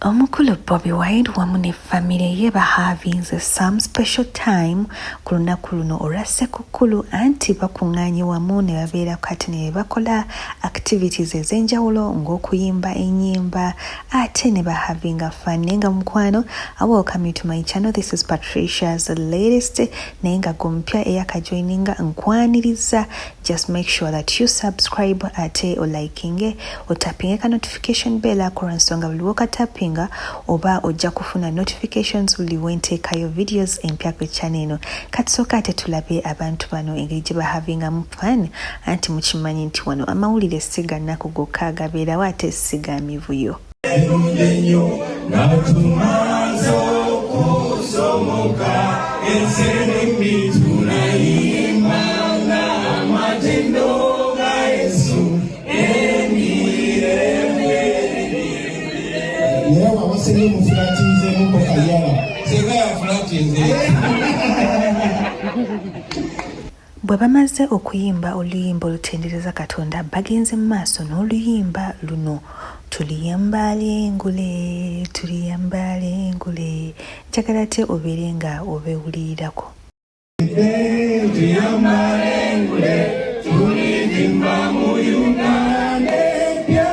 Omukulu Bobi Wine wamu ne famire ye bahavinze some special time ku lunaku luno olwa Ssekukkulu anti bakuŋŋaanye wamu ne babeera kati ne bakola activities ez'enjawulo ng'okuyimba ennyimba ate ne bahavinga fun naye nga mukwano welcome you to my channel. This is Patricia's latest naye nga gomupya eyakajoininga nkwaniriza, just make sure that you subscribe ate olikinge otapinge ka notification bell akora nsonga buli wokatapping oba ojja kufuna notifications buli wenteekayo videos empya ku channel eno. Kati sooka ate tulabe abantu bano engeri gye bahavingamu fun anti mukimanyi nti wano amawulire si ga nnaku gokka agabeerawo ate si ga mivuyo. Bwe bamaze okuyimba oluyimba olutendereza Katonda bagenze mu maaso n'oluyimba luno, tuliyambale engule tuliyambale engule. Njagala te obeere nga obeewulirirako. Tuliyambale engule tuliyimba mu Uganda empya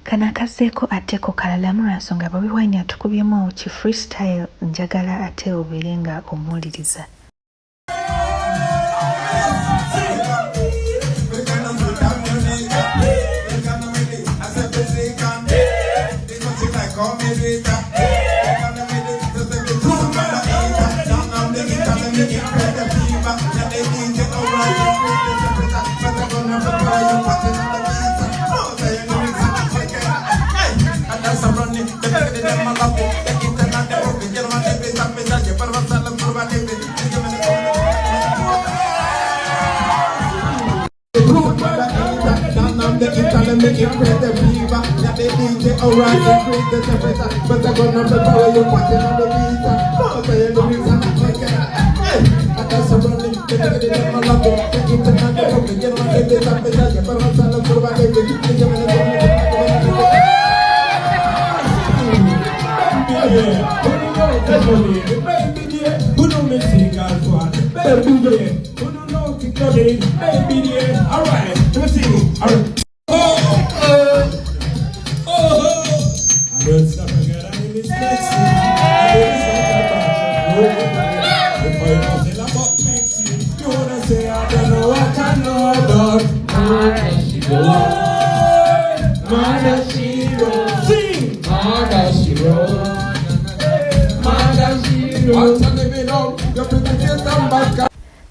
Kana akazeeko ateko kalalamu lwa nsonga Bobi Wine atukubyemu ki freestyle, njagala ate obeere nga omuwuliriza.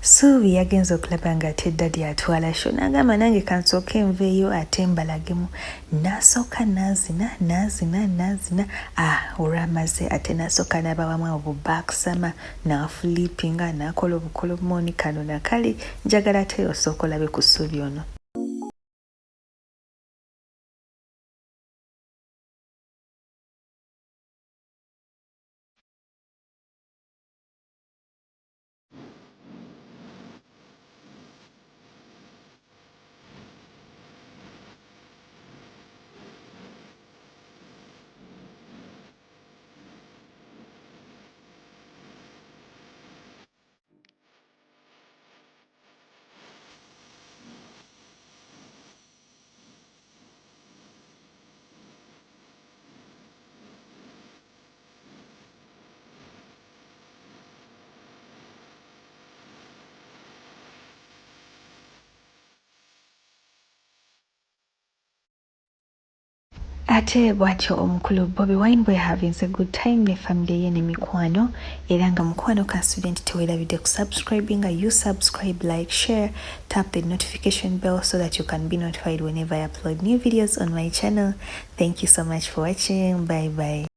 Suubi yagenze okulaba nga ate Daddy atwala show n'agamba nange kansooka enveeyo ate mbalagemu, n'asooka n'azina olwamaze ate n'asooka n'abawamu obubaakisama n'afulipinga n'akola obukolomoni kano nakali. Njagala ate osooka olabe ku Suubi ono. Ate bw'atyo omukulu Bobi Wine bwe havinze good time ne family ye ne mikwano, era nga mukwano ka student teweerabidde ku subscribing, you subscribe, like, share, tap the notification bell so that you can be notified whenever I upload new videos on my channel. Thank you so much for watching. Bye bye.